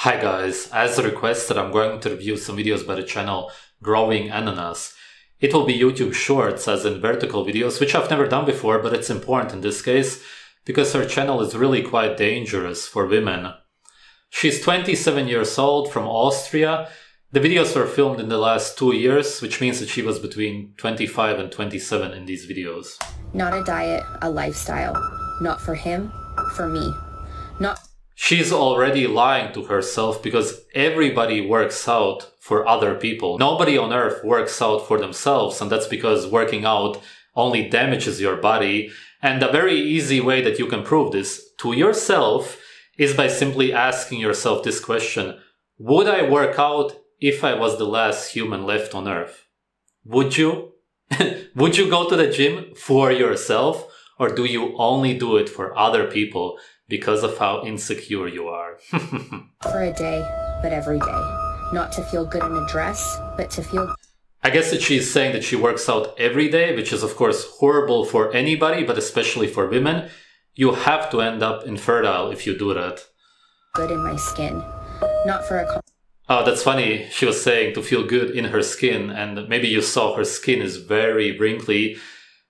Hi guys, as requested I'm going to review some videos by the channel Growningannanas. It will be YouTube shorts as in vertical videos, which I've never done before, but it's important in this case because her channel is really quite dangerous for women. She's 27 years old, from Austria. The videos were filmed in the last 2 years, which means that she was between 25 and 27 in these videos. Not a diet, a lifestyle. Not for him, for me. She's already lying to herself because everybody works out for other people. Nobody on earth works out for themselves, and that's because working out only damages your body. And a very easy way that you can prove this to yourself is by simply asking yourself this question: would I work out if I was the last human left on earth? Would you? Would you go to the gym for yourself, or do you only do it for other people because of how insecure you are? For a day, but every day. Not to feel good in a dress, but to feel... I guess that she's saying that she works out every day, which is of course horrible for anybody, but especially for women. You have to end up infertile if you do that. Good in my skin. Not for a... Oh, that's funny. She was saying to feel good in her skin, and maybe you saw her skin is very wrinkly.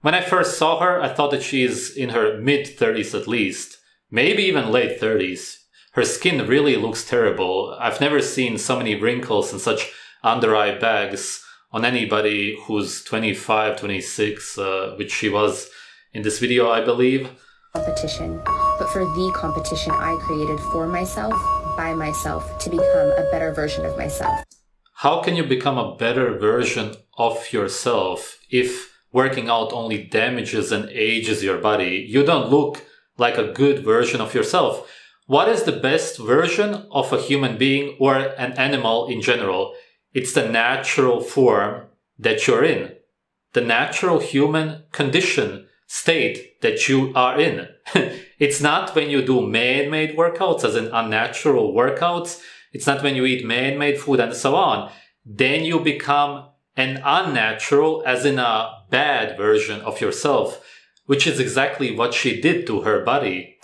When I first saw her, I thought that she's in her mid-30s at least. Maybe even late 30s. Her skin really looks terrible. I've never seen so many wrinkles and such under-eye bags on anybody who's 25, 26, which she was in this video, I believe. Competition, but for the competition I created for myself, by myself, to become a better version of myself. How can you become a better version of yourself if working out only damages and ages your body? You don't look like a good version of yourself. What is the best version of a human being or an animal in general? It's the natural form that you're in. The natural human condition, state that you are in. It's not when you do man-made workouts, as in unnatural workouts. It's not when you eat man-made food and so on. Then you become an unnatural, as in a bad version of yourself, which is exactly what she did to her body.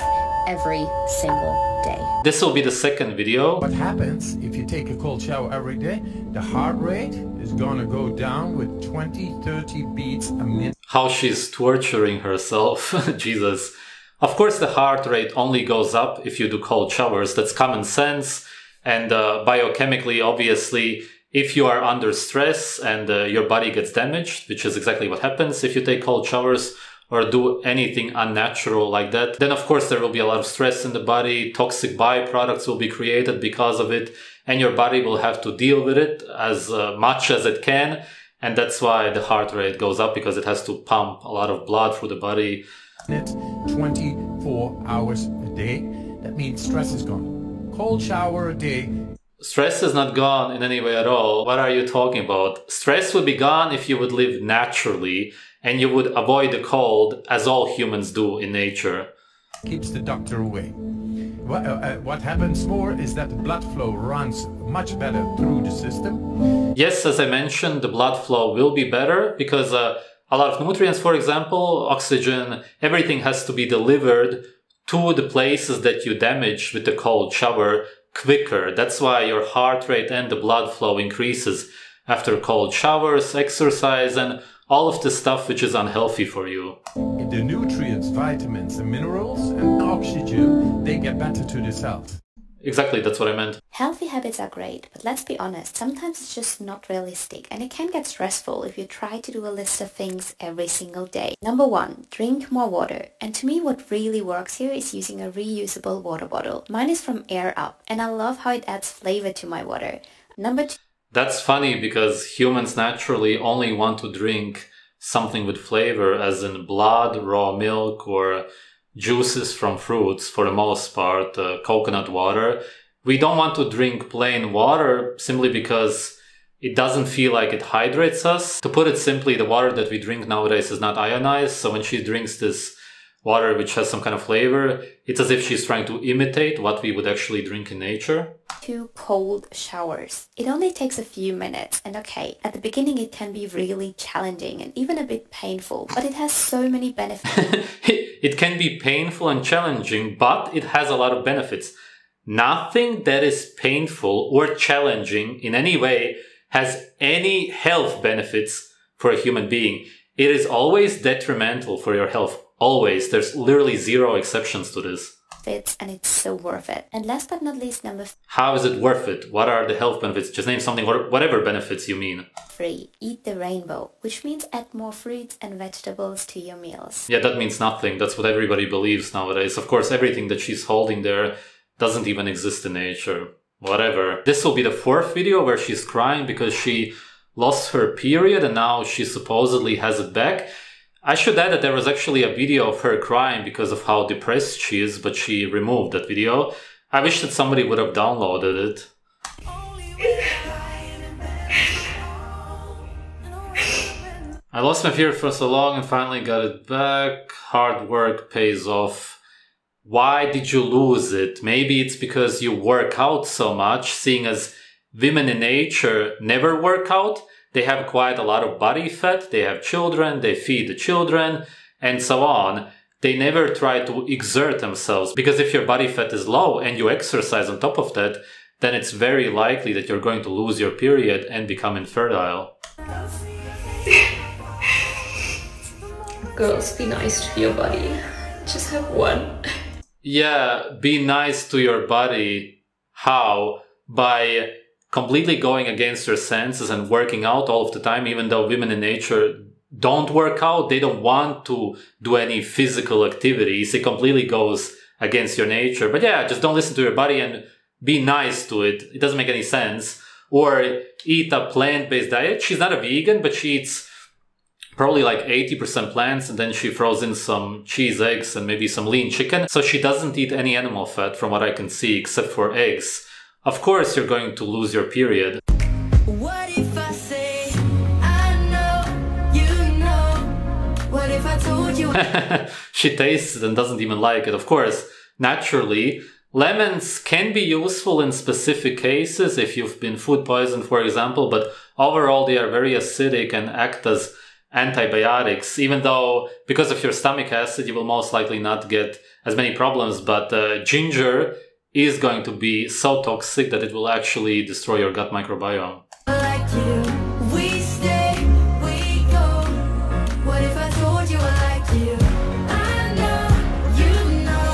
Every single day. This will be the second video. What happens if you take a cold shower every day? The heart rate is gonna go down with 20-30 beats a minute. How she's torturing herself. Jesus. Of course the heart rate only goes up if you do cold showers. That's common sense. And biochemically, obviously, if you are under stress and your body gets damaged, which is exactly what happens if you take cold showers or do anything unnatural like that, then of course there will be a lot of stress in the body, toxic byproducts will be created because of it, and your body will have to deal with it as much as it can, and that's why the heart rate goes up, because it has to pump a lot of blood through the body. 24 hours a day, that means stress is gone. Cold shower a day. Stress is not gone in any way at all. What are you talking about? Stress would be gone if you would live naturally and you would avoid the cold, as all humans do in nature. Keeps the doctor away. What happens more is that the blood flow runs much better through the system. Yes, as I mentioned, the blood flow will be better because a lot of nutrients, for example, oxygen, everything has to be delivered to the places that you damage with the cold shower quicker. That's why your heart rate and the blood flow increases after cold showers, exercise, and all of the stuff which is unhealthy for you. The nutrients, vitamins, and minerals, and oxygen, they get better to the cells. Exactly, that's what I meant. Healthy habits are great, but let's be honest, sometimes it's just not realistic, and it can get stressful if you try to do a list of things every single day. Number 1, drink more water. And to me, what really works here is using a reusable water bottle. Mine is from Air Up, and I love how it adds flavor to my water. Number 2. That's funny because humans naturally only want to drink something with flavor, as in blood, raw milk, or juices from fruits for the most part, coconut water. We don't want to drink plain water simply because it doesn't feel like it hydrates us. To put it simply, the water that we drink nowadays is not ionized, so when she drinks this water which has some kind of flavor, it's as if she's trying to imitate what we would actually drink in nature. 2 cold showers. It only takes a few minutes, and okay, at the beginning it can be really challenging and even a bit painful, but it has so many benefits. It can be painful and challenging, but it has a lot of benefits. Nothing that is painful or challenging in any way has any health benefits for a human being. It is always detrimental for your health. Always. There's literally zero exceptions to this. And it's so worth it. And last but not least, number How is it worth it? What are the health benefits? Just name something, whatever benefits you mean. 3, eat the rainbow, which means add more fruits and vegetables to your meals. Yeah, that means nothing. That's what everybody believes nowadays. Of course, everything that she's holding there doesn't even exist in nature. Whatever. This will be the 4th video where she's crying because she lost her period and now she supposedly has it back. I should add that there was actually a video of her crying because of how depressed she is, but she removed that video. I wish that somebody would have downloaded it. I lost my period for so long and finally got it back. Hard work pays off. Why did you lose it? Maybe it's because you work out so much, seeing as women in nature never work out. They have quite a lot of body fat, they have children, they feed the children, and so on. They never try to exert themselves, because if your body fat is low and you exercise on top of that, then it's very likely that you're going to lose your period and become infertile. Girls, be nice to your body. Just have one. Yeah, be nice to your body. How? By completely going against your senses and working out all of the time, even though women in nature don't work out, they don't want to do any physical activities. It completely goes against your nature. But yeah, just don't listen to your body and be nice to it. It doesn't make any sense. Or eat a plant-based diet. She's not a vegan, but she eats probably like 80% plants, and then she throws in some cheese, eggs, and maybe some lean chicken. So she doesn't eat any animal fat from what I can see, except for eggs. Of course you're going to lose your period. What if I say, I know, you know, what if I told you? She tastes it and doesn't even like it. Of course, naturally, lemons can be useful in specific cases if you've been food poisoned, for example, but overall they are very acidic and act as antibiotics, even though because of your stomach acid you will most likely not get as many problems, but ginger is going to be so toxic that it will actually destroy your gut microbiome. Like you, we stay, we go. What if I told you I like you? I know, you know.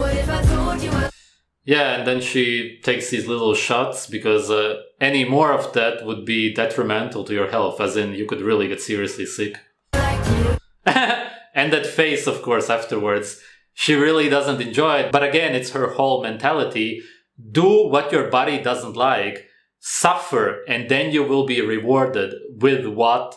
What if I told you I... Yeah, and then she takes these little shots because any more of that would be detrimental to your health, as in you could really get seriously sick. like you? And that face, of course, afterwards. She really doesn't enjoy it. But again, it's her whole mentality. Do what your body doesn't like. Suffer, and then you will be rewarded with what?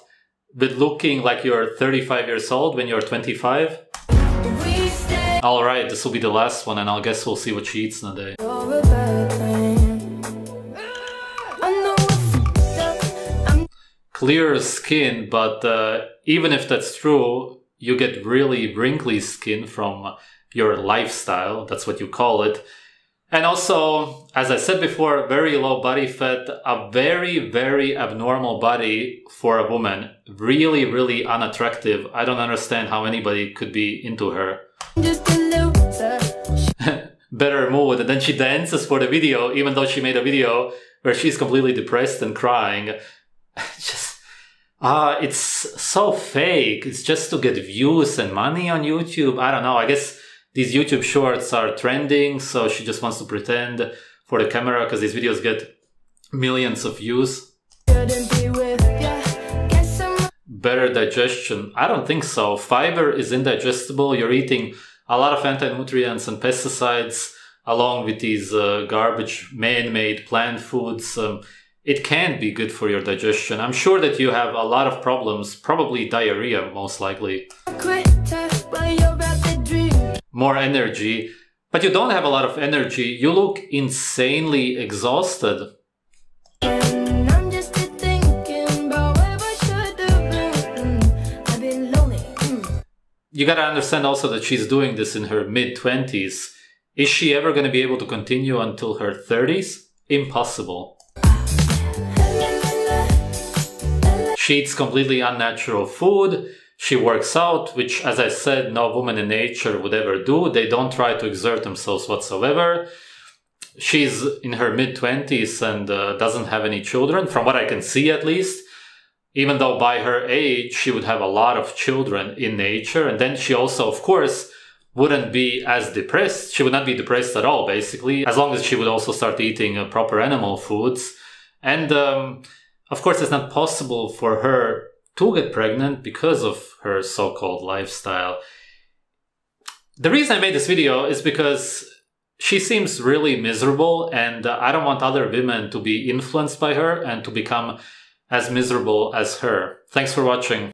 With looking like you're 35 years old when you're 25? We stay. Alright, this will be the last one, and I guess we'll see what she eats in a day. You're a bad thing. I know I'm Clear skin, but even if that's true, you get really wrinkly skin from your lifestyle. That's what you call it. And also, as I said before, very low body fat, a very, very abnormal body for a woman. Really, really unattractive. I don't understand how anybody could be into her. just a loser. Better mood. And then she dances for the video, even though she made a video where she's completely depressed and crying. Just, it's so fake. It's just to get views and money on YouTube. I don't know. I guess these YouTube shorts are trending, so she just wants to pretend for the camera because these videos get millions of views. Couldn't be with ya. Guess I'm Better digestion. I don't think so. Fiber is indigestible. You're eating a lot of anti-nutrients and pesticides along with these garbage man-made plant foods. It can be good for your digestion. I'm sure that you have a lot of problems, probably diarrhea most likely. a quitter, but you're about to dream. More energy, but you don't have a lot of energy. You look insanely exhausted. And I'm just thinking about where I should have been. I've been lonely. You gotta understand also that she's doing this in her mid-20s. Is she ever gonna be able to continue until her 30s? Impossible. She eats completely unnatural food. She works out, which, as I said, no woman in nature would ever do. They don't try to exert themselves whatsoever. She's in her mid-20s and doesn't have any children, from what I can see at least. Even though by her age, she would have a lot of children in nature. And then she also, of course, wouldn't be as depressed. She would not be depressed at all, basically, as long as she would also start eating proper animal foods. And of course, it's not possible for her to get pregnant because of her so-called lifestyle. The reason I made this video is because she seems really miserable, and I don't want other women to be influenced by her and to become as miserable as her. Thanks for watching.